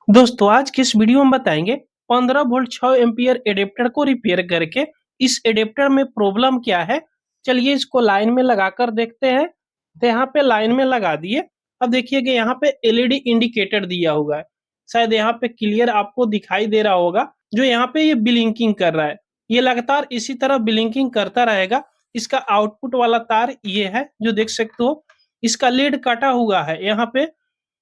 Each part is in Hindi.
दोस्तों आज की इस वीडियो में बताएंगे 15 वोल्ट 6 एम्पियर एडेप्टर को रिपेयर करके इस एडेप्टर में प्रॉब्लम क्या है। चलिए इसको लाइन में लगाकर देखते हैं। तो यहाँ पे लाइन में लगा दिए। अब देखिएगा यहाँ पे एलईडी इंडिकेटर दिया हुआ है, शायद यहाँ पे क्लियर आपको दिखाई दे रहा होगा। जो यहाँ पे ये ब्लिंकिंग कर रहा है, ये लगातार इसी तरह ब्लिंकिंग करता रहेगा। इसका आउटपुट वाला तार ये है जो देख सकते हो। इसका लीड कटा हुआ है, यहाँ पे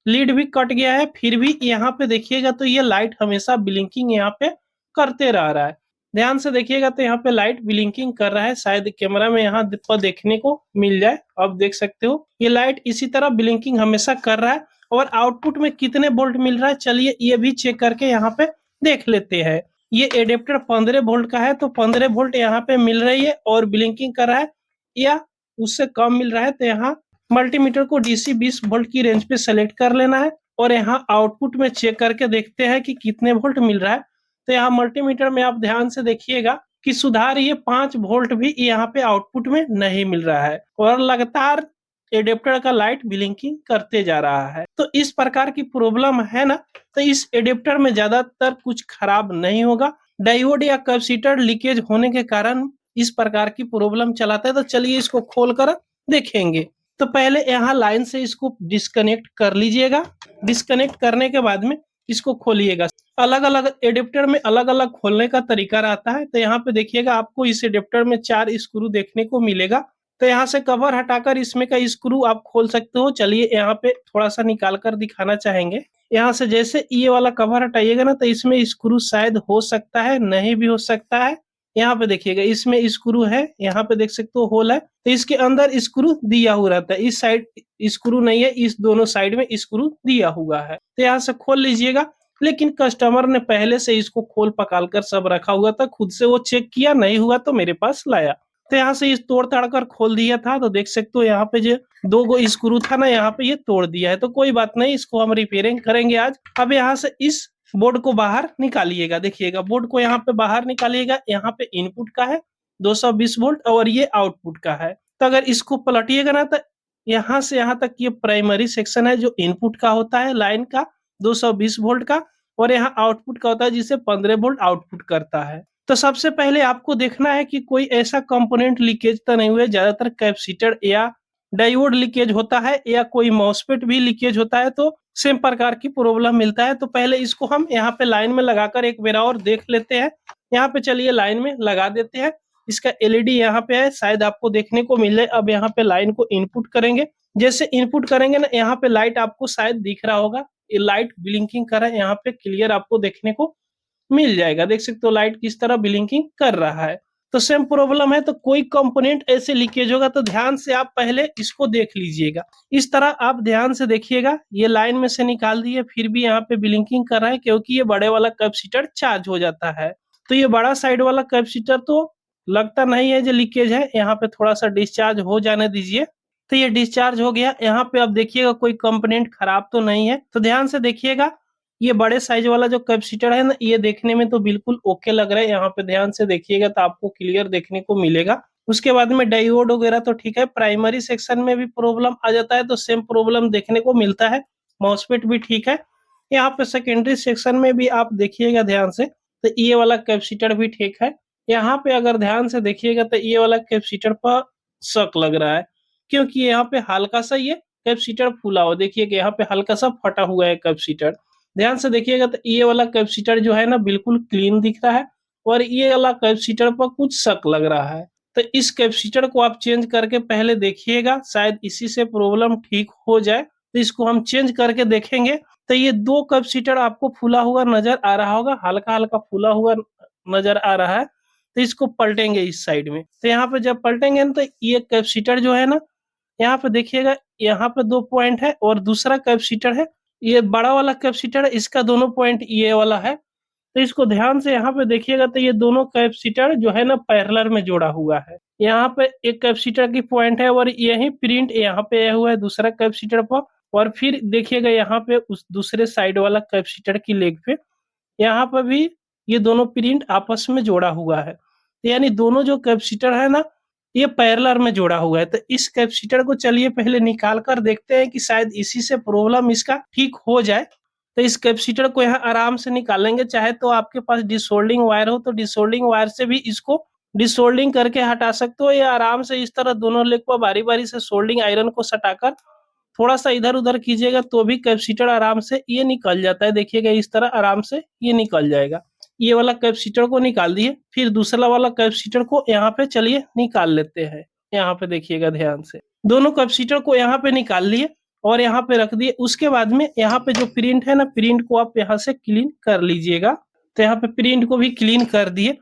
लीड भी कट गया है, फिर भी यहाँ पे देखिएगा तो ये लाइट हमेशा ब्लिंकिंग यहाँ पे करते रह रहा है। ध्यान से देखिएगा तो यहाँ पे लाइट ब्लिंकिंग कर रहा है, शायद कैमरा में यहाँ पर देखने को मिल जाए। अब देख सकते हो ये लाइट इसी तरह ब्लिंकिंग हमेशा कर रहा है। और आउटपुट में कितने वोल्ट मिल रहा है चलिए ये भी चेक करके यहाँ पे देख लेते हैं। ये एडेप्टर 15 वोल्ट का है तो 15 वोल्ट यहाँ पे मिल रही है और ब्लिंकिंग कर रहा है, या उससे कम मिल रहा है तो यहाँ मल्टीमीटर को डीसी 20 वोल्ट की रेंज पे सेलेक्ट कर लेना है। और यहाँ आउटपुट में चेक करके देखते हैं कि कितने वोल्ट मिल रहा है। तो यहाँ मल्टीमीटर में आप ध्यान से देखिएगा कि सुधार ये 5 वोल्ट भी यहाँ पे आउटपुट में नहीं मिल रहा है और लगातार एडेप्टर का लाइट ब्लिंकिंग करते जा रहा है। तो इस प्रकार की प्रॉब्लम है ना, तो इस एडेप्टर में ज्यादातर कुछ खराब नहीं होगा। डायोड या कैपेसिटर लीकेज होने के कारण इस प्रकार की प्रॉब्लम चलाता है। तो चलिए इसको खोल कर देखेंगे। तो पहले यहाँ लाइन से इसको डिस्कनेक्ट कर लीजिएगा। डिस्कनेक्ट करने के बाद में इसको खोलिएगा। अलग अलग एडेप्टर में अलग अलग खोलने का तरीका रहता है। तो यहाँ पे देखिएगा आपको इस एडेप्टर में 4 स्क्रू देखने को मिलेगा। तो यहाँ से कवर हटाकर इसमें का स्क्रू आप खोल सकते हो। चलिए यहाँ पे थोड़ा सा निकाल कर दिखाना चाहेंगे। यहाँ से जैसे ये वाला कवर हटाइएगा ना तो इसमें स्क्रू शायद हो सकता है, नहीं भी हो सकता है। यहाँ पे देखिएगा इसमें स्क्रू है, यहाँ पे देख सकते हो होल है। तो इसके अंदर स्क्रू दिया हुआ रहता है, इस साइड स्क्रू नहीं है, इस दोनों साइड में स्क्रू दिया हुआ है। तो यहाँ से खोल लीजिएगा। लेकिन कस्टमर ने पहले से इसको खोल पकाल कर सब रखा हुआ था, खुद से वो चेक किया, नहीं हुआ तो मेरे पास लाया। तो यहाँ से इस तोड़ ताड़ कर खोल दिया था। तो देख सकते हो यहाँ पे जो 2 गो स्क्रू था ना, यहाँ पे ये तोड़ दिया है। तो कोई बात नहीं, इसको हम रिपेयरिंग करेंगे आज। अब यहाँ से इस बोर्ड को बाहर निकालिएगा। देखिएगा बोर्ड को यहाँ पे बाहर निकालिएगा। यहाँ पे इनपुट का है 220 वोल्ट और ये आउटपुट का है। तो अगर इसको पलटिएगा ना तो यहाँ से यहाँ तक ये प्राइमरी सेक्शन है जो इनपुट का होता है लाइन का 220 वोल्ट का, और यहाँ आउटपुट का होता है जिसे 15 वोल्ट आउटपुट करता है। तो सबसे पहले आपको देखना है कि कोई ऐसा कंपोनेंट लीकेज तो नहीं हुआ है। ज्यादातर कैपेसिटर या डायोड लीकेज होता है या कोई मॉसफेट भी लीकेज होता है, तो सेम प्रकार की प्रॉब्लम मिलता है। तो पहले इसको हम यहाँ पे लाइन में लगाकर एक बार और देख लेते हैं। यहाँ पे चलिए लाइन में लगा देते हैं। इसका एलईडी यहाँ पे है, शायद आपको देखने को मिले। अब यहाँ पे लाइन को इनपुट करेंगे। जैसे इनपुट करेंगे ना, यहाँ पे लाइट आपको शायद दिख रहा होगा, ये लाइट ब्लिंकिंग कर रहा है। यहाँ पे क्लियर आपको देखने को मिल जाएगा। देख सकते हो लाइट किस तरह ब्लिंकिंग कर रहा है। तो सेम प्रॉब्लम है। तो कोई कंपोनेंट ऐसे लीकेज होगा तो ध्यान से आप पहले इसको देख लीजिएगा। इस तरह आप ध्यान से देखिएगा। ये लाइन में से निकाल दिए, फिर भी यहाँ पे ब्लिंकिंग कर रहा है क्योंकि ये बड़े वाला कैपेसिटर चार्ज हो जाता है। तो ये बड़ा साइड वाला कैपेसिटर तो लगता नहीं है जो लीकेज है। यहाँ पे थोड़ा सा डिस्चार्ज हो जाने दीजिए। तो ये डिस्चार्ज हो गया। यहाँ पे अब देखिएगा कोई कंपोनेंट खराब तो नहीं है। तो ध्यान से देखिएगा। ये बड़े साइज वाला जो कैपेसिटर है ना, ये देखने में तो बिल्कुल ओके लग रहा है। यहाँ पे ध्यान से देखिएगा तो आपको क्लियर देखने को मिलेगा। उसके बाद में डायोड वगैरह तो ठीक है। प्राइमरी सेक्शन में भी प्रॉब्लम आ जाता है तो सेम प्रॉब्लम देखने को मिलता है। मॉसफेट भी ठीक है। यहाँ पे सेकेंडरी सेक्शन में भी आप देखिएगा ध्यान से, तो ये वाला कैपेसिटर भी ठीक है। यहाँ पे अगर ध्यान से देखिएगा तो ये वाला कैपेसिटर पर शक लग रहा है, क्योंकि यहाँ पे हल्का सा ये कैपेसिटर फूला हुआ, देखिए कि यहाँ पे हल्का सा फटा हुआ है कैपेसिटर। ध्यान से देखिएगा तो ये वाला कैपेसिटर जो है ना बिल्कुल क्लीन दिख रहा है, और ये वाला कैपेसिटर पर कुछ शक लग रहा है। तो इस कैपेसिटर को आप चेंज करके पहले देखिएगा, शायद इसी से प्रॉब्लम ठीक हो जाए। तो इसको हम चेंज करके देखेंगे। तो ये 2 कैपेसिटर आपको फूला हुआ नजर आ रहा होगा, हल्का हल्का फूला हुआ नजर आ रहा है। तो इसको पलटेंगे इस साइड में। तो यहाँ पे जब पलटेंगे ना तो ये कैपेसिटर जो है ना, यहाँ पे देखिएगा यहाँ पे 2 पॉइंट है और दूसरा कैपेसिटर है, ये बड़ा वाला कैपेसिटर है, इसका दोनों पॉइंट ये वाला है। तो इसको ध्यान से यहाँ पे देखिएगा तो ये दोनों कैपेसिटर जो है ना पैरेलल में जोड़ा हुआ है। यहाँ पे एक कैपेसिटर की पॉइंट है और यही प्रिंट यहाँ पे आया हुआ है दूसरा कैपेसिटर पर। और फिर देखिएगा यहाँ पे उस दूसरे साइड वाला कैपेसिटर की लेग पे यहाँ पर भी ये दोनों प्रिंट आपस में जोड़ा हुआ है। यानी दोनों जो कैपेसिटर है ना, ये पैरेलल में जोड़ा हुआ है। तो इस कैपेसिटर को चलिए पहले निकाल कर देखते हैं कि शायद इसी से प्रॉब्लम इसका ठीक हो जाए। तो इस कैपेसिटर को यहाँ आराम से निकालेंगे। चाहे तो आपके पास डिसोल्डिंग वायर हो तो डिसोल्डिंग वायर से भी इसको डिसोल्डिंग करके हटा सकते हो, या आराम से इस तरह दोनों लेग पर बारी बारी से सोल्डिंग आयरन को सटाकर थोड़ा सा इधर उधर कीजिएगा तो भी कैपेसिटर आराम से ये निकल जाता है। देखिएगा इस तरह आराम से ये निकल जाएगा। ये वाला कैपेसिटर को निकाल दिए, फिर दूसरा वाला कैपेसिटर को यहाँ पे चलिए निकाल लेते हैं। यहाँ पे देखिएगा ध्यान से, दोनों कैपेसिटर को यहाँ पे निकाल लिए और यहाँ पे रख दिए। उसके बाद में यहाँ पे जो प्रिंट है ना, प्रिंट को आप यहाँ से क्लीन कर लीजिएगा। तो यहाँ पे प्रिंट को भी क्लीन कर दिए।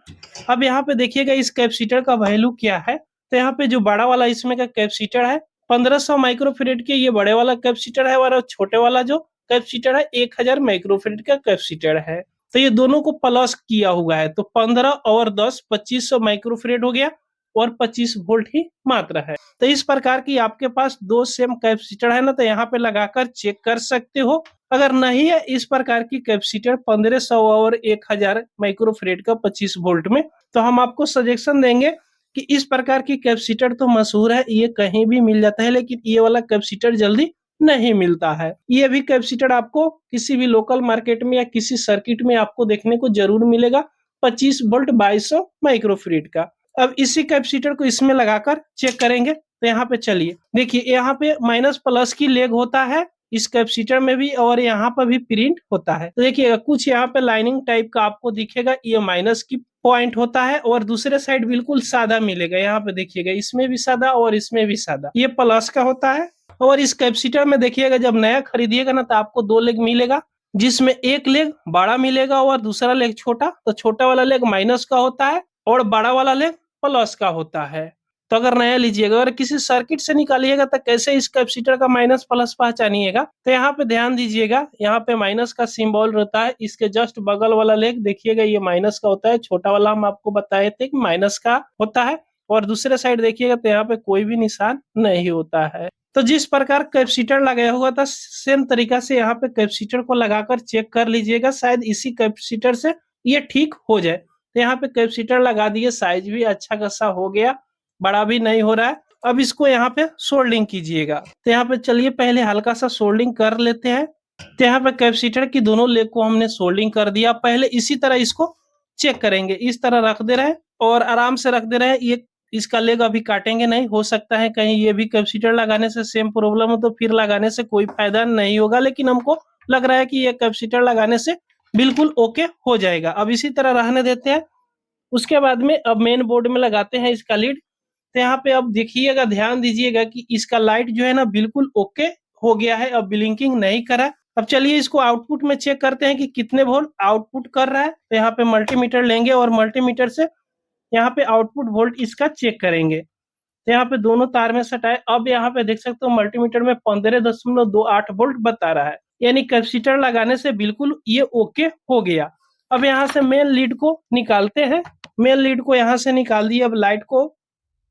अब यहाँ पे देखिएगा इस कैपेसिटर का वैल्यू क्या है। तो यहाँ पे जो बड़ा वाला इसमें का कैपेसिटर है 1500 माइक्रोफेरेड के, ये बड़े वाला कैपेसिटर है, और छोटे वाला जो कैपेसिटर है 1000 माइक्रोफेरेड का कैपेसिटर है। तो ये दोनों को प्लस किया हुआ है, तो 15 और 10 2500 माइक्रोफेरेड हो गया और 25 वोल्ट ही मात्र है। तो इस प्रकार की आपके पास दो सेम कैपेसिटर है ना, तो यहाँ पे लगाकर चेक कर सकते हो। अगर नहीं है इस प्रकार की कैपेसिटर 1500 और 1000 माइक्रोफेरेड का 25 वोल्ट में, तो हम आपको सजेशन देंगे कि इस प्रकार की कैपेसिटर तो मशहूर है, ये कहीं भी मिल जाता है, लेकिन ये वाला कैपेसिटर जल्दी नहीं मिलता है। ये भी कैपेसिटर आपको किसी भी लोकल मार्केट में या किसी सर्किट में आपको देखने को जरूर मिलेगा, 25 वोल्ट 2200 माइक्रोफेरेड का। अब इसी कैपेसिटर को इसमें लगाकर चेक करेंगे। तो यहाँ पे चलिए देखिए, यहाँ पे माइनस प्लस की लेग होता है इस कैपेसिटर में भी, और यहाँ पर भी प्रिंट होता है। तो देखिएगा कुछ यहाँ पे लाइनिंग टाइप का आपको दिखेगा, ये माइनस की पॉइंट होता है, और दूसरे साइड बिल्कुल सादा मिलेगा। यहाँ पे देखिएगा इसमें भी सादा और इसमें भी सादा, ये प्लस का होता है। और इस कैपेसिटर में देखिएगा जब नया खरीदिएगा ना, तो आपको दो लेग मिलेगा, जिसमें एक लेग बड़ा मिलेगा और दूसरा लेग छोटा। तो छोटा वाला लेग माइनस का होता है और बड़ा वाला लेग प्लस का होता है। तो अगर नया लीजिएगा, अगर किसी सर्किट से निकालिएगा तो कैसे इस कैपेसिटर का माइनस प्लस पहचानिएगा। तो यहाँ पे ध्यान दीजिएगा, यहाँ पे माइनस का सिंबल रहता है, इसके जस्ट बगल वाला लेग देखिएगा ये माइनस का होता है। छोटा वाला हम आपको बताए थे कि माइनस का होता है, और दूसरे साइड देखिएगा तो यहाँ पे कोई भी निशान नहीं होता है। तो जिस प्रकार कैपेसिटर लगाया हुआ था सेम तरीका से यहाँ पे कैपेसिटर को लगाकर चेक कर लीजिएगा, शायद इसी कैपेसिटर से ये ठीक हो जाए। तो यहाँ पे कैपेसिटर लगा दिए, साइज भी अच्छा खासा हो गया, बड़ा भी नहीं हो रहा है। अब इसको यहाँ पे सोल्डिंग कीजिएगा। तो यहाँ पे चलिए पहले हल्का सा सोल्डिंग कर लेते हैं। तो यहाँ पे कैपेसिटर की दोनों लेग को हमने सोल्डिंग कर दिया। पहले इसी तरह इसको चेक करेंगे, इस तरह रख दे रहे और आराम से रख दे रहे। ये इसका लेग अभी काटेंगे नहीं, हो सकता है कहीं ये भी कैपेसिटर लगाने से सेम प्रॉब्लम हो, तो फिर लगाने से कोई फायदा नहीं होगा, लेकिन हमको लग रहा है कि ये कैपेसिटर लगाने से बिल्कुल ओके हो जाएगा। अब इसी तरह रहने देते हैं। उसके बाद में अब मेन बोर्ड में लगाते हैं इसका लीड। तो यहाँ पे अब देखिएगा, ध्यान दीजिएगा कि इसका लाइट जो है ना बिल्कुल ओके हो गया है, अब ब्लिंकिंग नहीं करा। अब चलिए इसको आउटपुट में चेक करते हैं कि कितने वोल्ट आउटपुट कर रहा है। तो यहाँ पे मल्टीमीटर लेंगे और मल्टीमीटर से यहाँ पे आउटपुट वोल्ट इसका चेक करेंगे। तो यहाँ पे दोनों तार में सटाए, अब यहाँ पे देख सकते हो मल्टीमीटर में 15.28 वोल्ट बता रहा है, यानी कैपेसिटर लगाने से बिल्कुल ये ओके हो गया। अब यहाँ से मेन लीड को निकालते हैं। मेन लीड को यहाँ से निकाल दिए। अब लाइट को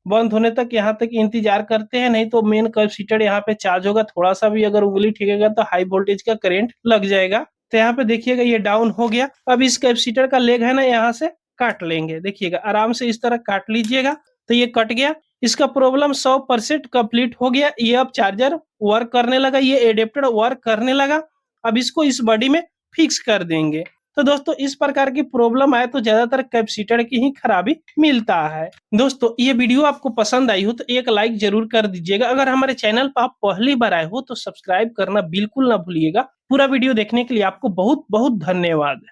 बंद होने तक यहाँ तक इंतजार करते हैं, नहीं तो मेन कैपेसिटर यहाँ पे चार्ज होगा। थोड़ा सा भी अगर उंगली ठेकेगा तो हाई वोल्टेज का करंट लग जाएगा। तो यहाँ पे देखिएगा ये डाउन हो गया। अब इस कैपेसिटर का लेग है ना, यहाँ से काट लेंगे। देखिएगा आराम से इस तरह काट लीजिएगा। तो ये कट गया, इसका प्रॉब्लम 100% कंप्लीट हो गया। ये अब चार्जर वर्क करने लगा, ये एडेप्टर वर्क करने लगा। अब इसको इस बॉडी में फिक्स कर देंगे। तो दोस्तों इस प्रकार की प्रॉब्लम आए तो ज्यादातर कैपेसिटर की ही खराबी मिलता है। दोस्तों ये वीडियो आपको पसंद आई हो तो एक लाइक जरूर कर दीजिएगा। अगर हमारे चैनल पर आप पहली बार आए हो तो सब्सक्राइब करना बिल्कुल ना भूलिएगा। पूरा वीडियो देखने के लिए आपको बहुत बहुत धन्यवाद।